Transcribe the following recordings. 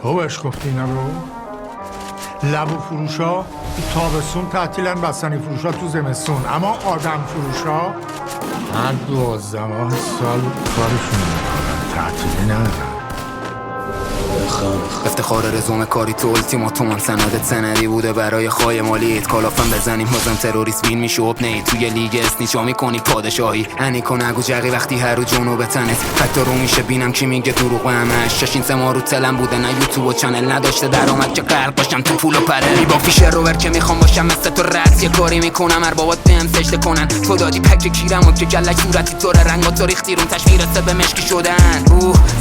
تو بهش گفتی اینا رو؟ لبو فروشا تو تابستون تعطیلن، بستنی فروشا تو زمستون، اما آدم فروشا هر 12 ماه سال کارشون میکنن، تعطیلی ندارن. افتخار رزومه کاری تو التیماتوم سندت سندی بوده برای خای مالیت. کالافم بزنیم بازم تروریست بین میشه اپنی توی لیگ اسنیچا میکنی پادشاهی. انیکو نگو جقی وقتی هر رو جنوب تنت حتی رو میشه بینم کی میگه دروغ همش. ششین سما رو تلم بوده نه یوتیوب و چنل نداشته درآمد که غرق باشم تو پول و پره. با فیشر روور که میخوام باشم مثل تو رقص یه کاری میکنم هر بابات بهم سجده کنن. تو دادی پک کیرم و که گلک صورتی تو رنگا تو ریختی رون تش میرسه به مشکی شدن.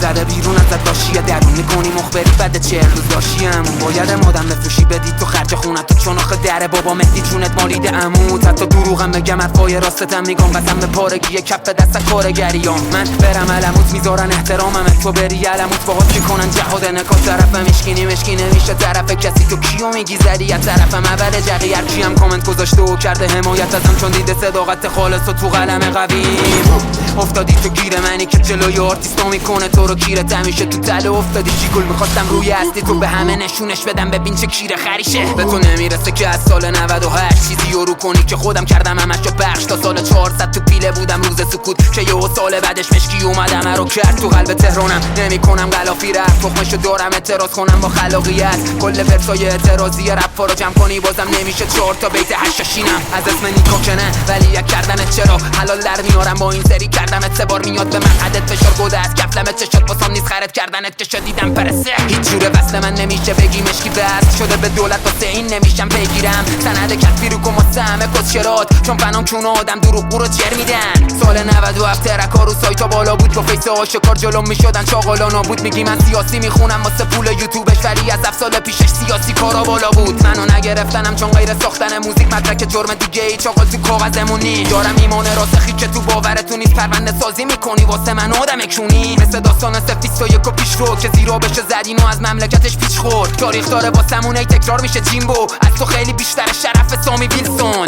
زده بیرون ازت داشی درون میکنی مخبری بعد 40 روز داشتیم. باید مادم بفروشی بدی تو خرج خونه تو چون آخه در بابا مهدی جونت مالید عموت. حتی دروغم بگم حرفای راستتم میگم قسم به پارگی کف دست کارگریام. من برم علموت میذارن احترامم تو بری علموت باهات میکنن جهاد نکات. طرفم مشکی نمیشه طرف کسی تو کیو میگی زدی از طرفم اول جقی هر کیم کامنت گذاشته و کرده حمایت ازم چون دیده صداقت خالص و تو قلم قویم. افتادی تو گیر منی که جلوی آرتیستا میکنه تو رو کیرت همیشه تو تله افتادی چیکول میخواستم روی هستی تو به همه نشونش بدم ببین چه کیره خریشه. به تو نمیرسه که از سال 98 چیزی رو کنی که خودم کردم همشو بخش. تا سال 400 تو پیله بودم روز سکوت که یه سال بعدش مشکی اومدم رو کرد تو قلب تهرانم. نمیکنم غلافی رفت تخمشو دارم اعتراض کنم با خلاقیت. کل ورسای اعتراضی رپ رو جمع کنی بازم نمیشه 4 تا بیت هشاشینم. از اسم نیکا که نه ولی یک کردنت چرا حلال در میارم با این سری کردمت سه بار میاد به من عدد فشار گوده از کفلمت چشات واسم نیست خرد کردنت که شدیدم پرسه. هیچ جوره وصل من نمیشه بگی مشکی بس شده به دولت واسه این نمیشم بگیرم سند کفی رو کماسه همه کسچرات چون فنام چون آدم دروغ رو چر میدن. سال 97 ترکا رو سایتا بالا بود با فیس آشکار جلوم میشدن چاقالا نابود. میگی من سیاسی میخونم واسه پول یوتیوبش ولی از 7 سال پیشش سیاسی کارا بالا بود. منو نگرفتنم چون غیر ساختن موزیک مدرک جرم دیگه ای چاقال تو کاغذمونی دارم میمونه راسخی که تو باورتون نیست پرونده سازی میکنی واسه من آدم کشونی مثل داستان سفیست و یکو پیش رو که زیرا بشه زدین و از مملکتش پیچ خورد. تاریخ داره واسمون ای تکرار میشه جیمبو از تو خیلی بیشتر شرف سامی ویلسون.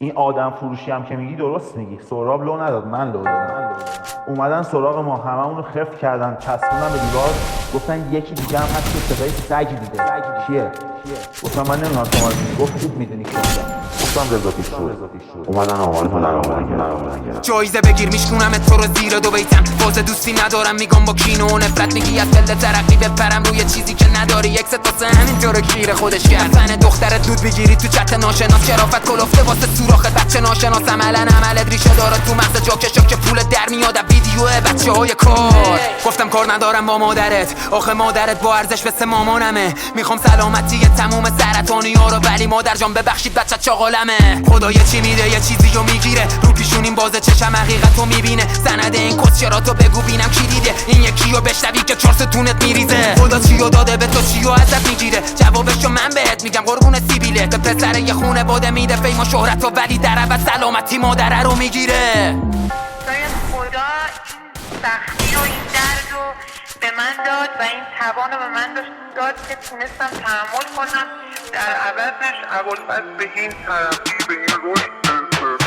این آدم فروشی هم که میگی درست میگی. سهراب لو نداد من لو دادم. اومدن سراغ ما هممون رو خفت کردن چسبوندن به دیوار گفتن یکی دیگه هم هست که صدای سگ دیده. کیه؟ گفتم من نمیدونم شما گفت خوب میدونی که گفتم رضا پیشرو. اومدن آمدن جایزه بگیر میشکنم تو رو زیر دو بیتم. باز دوستی ندارم میگم با کینو و نفرت میگی از دل ترقی بپرم روی چیزی که نداری یک ستاسه همینطور کیر خودش کرد. فن دخترت دود بگیری تو چت ناشناس شرافت کلفته واسه سوراخ بچه ناشناس. عملت ریشه داره تو مغز جاکشا که پول در میاد ویدیو بچه های کار. گفتم کار ندارم با مادرت آخه مادرت با ارزش مثل مامانمه. میخوام سلامتی تموم سرطانی ها رو ولی مادر جان ببخشید بچه چاقالمه. خدای چی میده یه چیزی رو میگیره رو پیشونیم بازه چشم حقیقت رو میبینه. سند این کسچراتو بگو بینم کی دیده این یکی رو بشنوی که 4 ستونت میریزه. خدا چیو داده به تو چیو ازت میگیره جوابشو من بهت میگم قربون سیبیله. به پسر یه خونه باده میده فیم و شهرت و ولی در عوض سلامتی مادره رو میگیره. خدا این سختی و این درد رو به من داد و این توان رو به من داد که تونستم تحمل کنم. در عوضش ابوالفضل به این ترقی به این رشد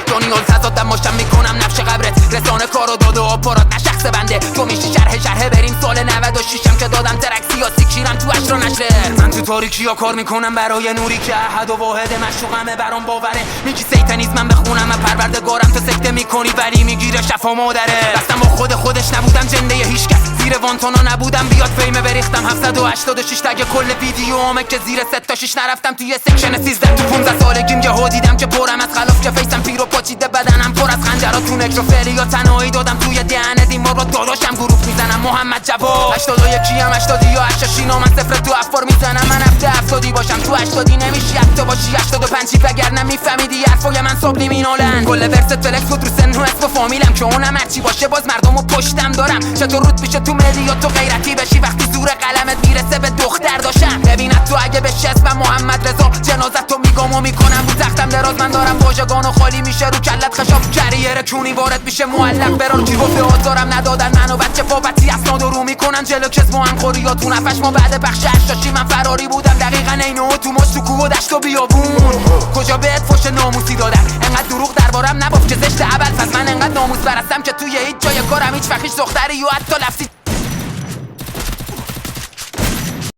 دنیال تضادم ماشم میکنم نفش قبرت. رسانه کارو داده و آپارات نه شخص بنده. تو میشی شرح بریم سال 96م که دادم ترک سیاسی کیرم تو عشر و نشره. من تو تاریکی ها کار میکنم برای نوری که احد و واحد مشوقمه برام باوره. میگی سیتانیزمم بخونم من پروردگارم تو سکته میکنی ولی میگیره شفا مادره. دستم با خودش نبودم جنده هیچکس زیر وانتونا نبودم بیاد فیمه بریختم 786 تگ کل ویدیوامه که زیر 3 تا 6 نرفتم توی سکشن 13. تو 15 سالگیم یهو دیدم که پرم از خلاف که فیسم پیرو پاچیده بدنم پر از خنجرات تو نکروفلی یا تنهایی دادم توی دهن دیمار با داداشم گروف میزنم محمد جواد 81 ام 80 یا 88 من صفر تو افار میزنم. من هفته 70 باشم تو 80 نمیشی حتی باشی 85 وگرنه میفهمیدی حرفای من سابلیمینالن. کل ورست فلکس بود رو سن و اسم فامیلم که اونم هرچی باشه باز مردمو پشتم دارم. چطور رود میشه تو مدیا تو غیرتی بشی وقتی زور قلمت میرسه به دختر داشتم. ببینت تو اگه بشی اسم محمد رضا جنازت تو میگم و میکنم رو تختم دراز. من دارم واژگان و خالی میشه رو کلت خشاب کریر کونی وارد میشه معلق بران کی گفته آزارم ندادن منو بچه بابتی اسناد رو میکنن جلو کس با هم خوری یا تو نفش ما بعد بخش اشاشی من فراری بودم دقیقاً اینو تو مش تو کوه و دشت و بیابون. کجا بهت فوش ناموسی دادن انقدر دروغ دربارم نباف که زشت اول پس من انقدر ناموس برستم که توی هیچ جای کارم هیچ فخیش دختری و حتی لفظی